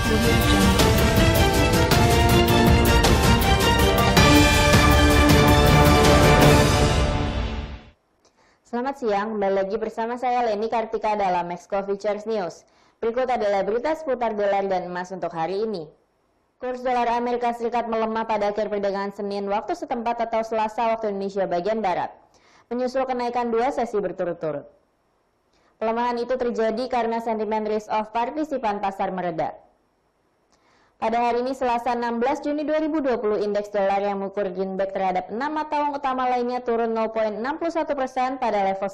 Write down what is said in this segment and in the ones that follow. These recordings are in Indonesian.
Selamat siang, kembali lagi bersama saya Leni Kartika dalam Maxco Futures News. Berikut adalah berita seputar dolar dan emas untuk hari ini. Kurs dolar Amerika Serikat melemah pada akhir perdagangan Senin waktu setempat atau Selasa waktu Indonesia bagian Barat, menyusul kenaikan 2 sesi berturut-turut. Pelemahan itu terjadi karena sentimen risk-off partisipan pasar mereda. Pada hari ini Selasa 16 Juni 2020, indeks dolar yang mengukur greenback terhadap 6 mata uang utama lainnya turun 0,61% pada level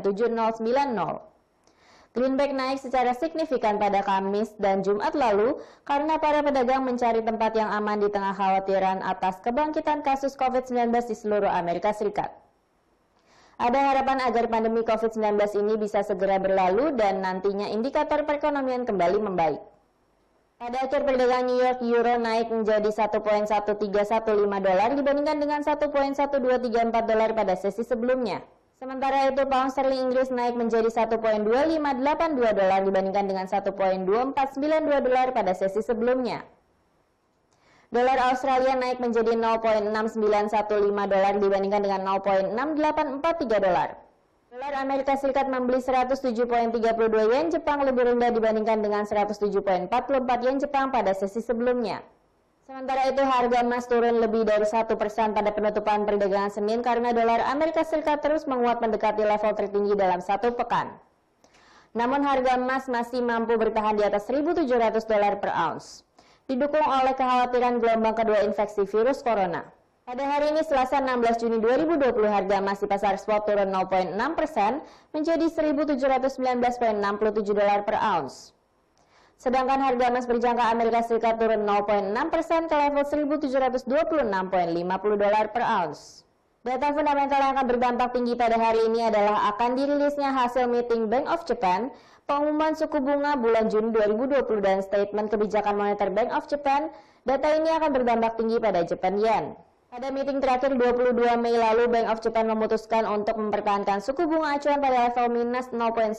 96.7090. Greenback naik secara signifikan pada Kamis dan Jumat lalu karena para pedagang mencari tempat yang aman di tengah khawatiran atas kebangkitan kasus COVID-19 di seluruh Amerika Serikat. Ada harapan agar pandemi COVID-19 ini bisa segera berlalu dan nantinya indikator perekonomian kembali membaik. Pada akhir perdagangan New York, euro naik menjadi 1.1315 dolar dibandingkan dengan 1.1234 dolar pada sesi sebelumnya. Sementara itu, pound sterling Inggris naik menjadi 1.2582 dolar dibandingkan dengan 1.2492 dolar pada sesi sebelumnya. Dolar Australia naik menjadi 0.6915 dolar dibandingkan dengan 0.6843 dolar. Dolar Amerika Serikat membeli 107.32 yen Jepang lebih rendah dibandingkan dengan 107.44 yen Jepang pada sesi sebelumnya. Sementara itu, harga emas turun lebih dari 1% pada penutupan perdagangan Senin karena dolar Amerika Serikat terus menguat mendekati level tertinggi dalam satu pekan. Namun harga emas masih mampu bertahan di atas 1.700 dolar per ounce, didukung oleh kekhawatiran gelombang kedua infeksi virus corona. Pada hari ini Selasa 16 Juni 2020, harga emas di pasar spot turun 0,6% menjadi 1.719,67 dolar per ounce. Sedangkan harga emas berjangka Amerika Serikat turun 0,6% ke level 1.726,50 dolar per ounce. Data fundamental yang akan berdampak tinggi pada hari ini adalah akan dirilisnya hasil meeting Bank of Japan, pengumuman suku bunga bulan Juni 2020 dan statement kebijakan moneter Bank of Japan. Data ini akan berdampak tinggi pada Japan Yen. Pada meeting terakhir 22 Mei lalu, Bank of Japan memutuskan untuk mempertahankan suku bunga acuan pada level minus 0,1%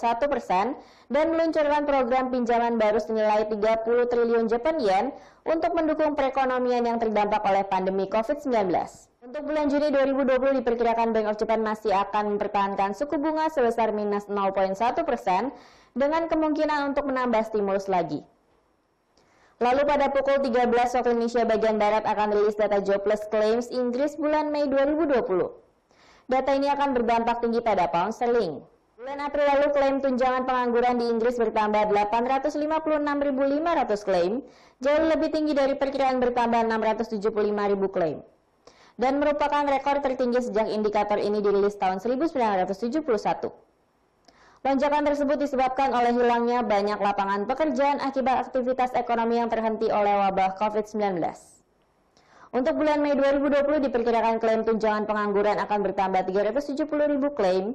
dan meluncurkan program pinjaman baru senilai 30 triliun Japan Yen untuk mendukung perekonomian yang terdampak oleh pandemi COVID-19. Untuk bulan Juni 2020 diperkirakan Bank of Japan masih akan mempertahankan suku bunga sebesar minus 0,1% dengan kemungkinan untuk menambah stimulus lagi. Lalu pada pukul 13 waktu Indonesia bagian Barat akan rilis data jobless claims Inggris bulan Mei 2020. Data ini akan berdampak tinggi pada pound sterling. Bulan April lalu klaim tunjangan pengangguran di Inggris bertambah 856.500 klaim, jauh lebih tinggi dari perkiraan bertambah 675.000 klaim. Dan merupakan rekor tertinggi sejak indikator ini dirilis tahun 1971. Lonjakan tersebut disebabkan oleh hilangnya banyak lapangan pekerjaan akibat aktivitas ekonomi yang terhenti oleh wabah COVID-19. Untuk bulan Mei 2020 diperkirakan klaim tunjangan pengangguran akan bertambah 370.000 klaim.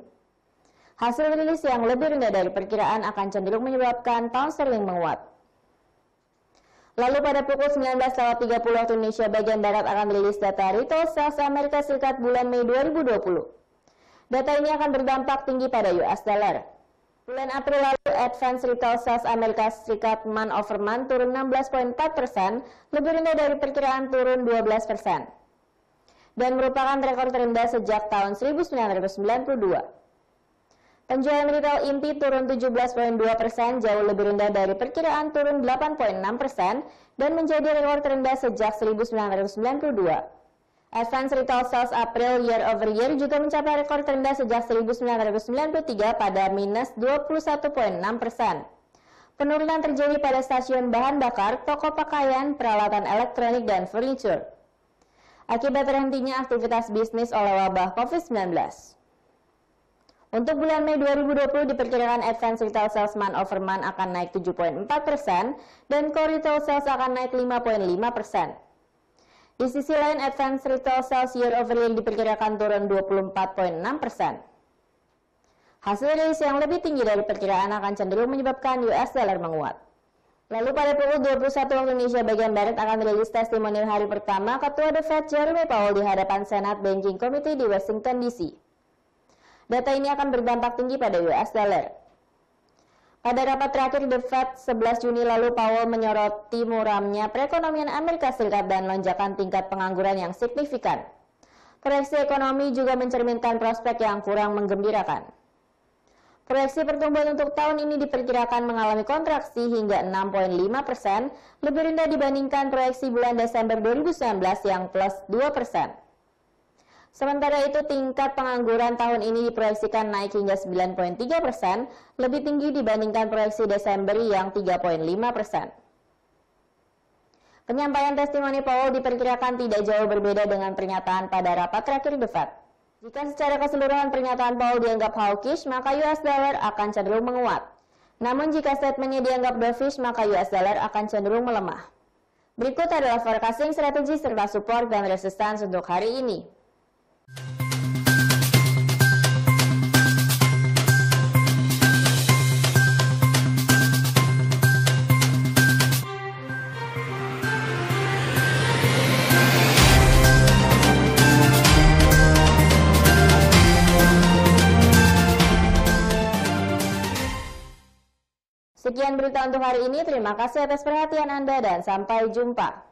Hasil rilis yang lebih rendah dari perkiraan akan cenderung menyebabkan pound sterling menguat. Lalu pada pukul 19.30 waktu Indonesia bagian Barat akan rilis data retail sales Amerika Serikat bulan Mei 2020. Data ini akan berdampak tinggi pada US dollar. Bulan April lalu, Advance Retail Sales Amerika Serikat month over month turun 16,4%, lebih rendah dari perkiraan turun 12%, dan merupakan rekor terendah sejak tahun 1992. Penjualan retail inti turun 17,2%, jauh lebih rendah dari perkiraan turun 8,6%, dan menjadi rekor terendah sejak 1992. Advance Retail Sales April year over year juga mencapai rekor terendah sejak 1993 pada minus 21,6%. Penurunan terjadi pada stasiun bahan bakar, toko pakaian, peralatan elektronik, dan furniture, akibat terhentinya aktivitas bisnis oleh wabah COVID-19. Untuk bulan Mei 2020 diperkirakan Advance Retail Sales month over month akan naik 7,4% dan Core Retail Sales akan naik 5,5%. Di sisi lain, Advance Retail Sales year over year diperkirakan turun 24,6%. Hasil rilis yang lebih tinggi dari perkiraan akan cenderung menyebabkan US dollar menguat. Lalu pada pukul 21 waktu Indonesia bagian Barat akan rilis testimonial hari pertama Ketua The Fed Jerome Powell di hadapan Senate Banking Committee di Washington DC. Data ini akan berdampak tinggi pada US dollar. Pada rapat terakhir The Fed 11 Juni lalu, Powell menyoroti muramnya perekonomian Amerika Serikat dan lonjakan tingkat pengangguran yang signifikan. Proyeksi ekonomi juga mencerminkan prospek yang kurang menggembirakan. Proyeksi pertumbuhan untuk tahun ini diperkirakan mengalami kontraksi hingga 6,5%, lebih rendah dibandingkan proyeksi bulan Desember 2019 yang plus 2%. Sementara itu, tingkat pengangguran tahun ini diproyeksikan naik hingga 9,3%, lebih tinggi dibandingkan proyeksi Desember yang 3,5%. Penyampaian testimoni Powell diperkirakan tidak jauh berbeda dengan pernyataan pada rapat terakhir The Fed. Jika secara keseluruhan pernyataan Powell dianggap hawkish, maka US dollar akan cenderung menguat. Namun jika statementnya dianggap dovish, maka US dollar akan cenderung melemah. Berikut adalah forecasting strategi serta support dan resistance untuk hari ini. Sekian berita untuk hari ini. Terima kasih atas perhatian Anda dan sampai jumpa.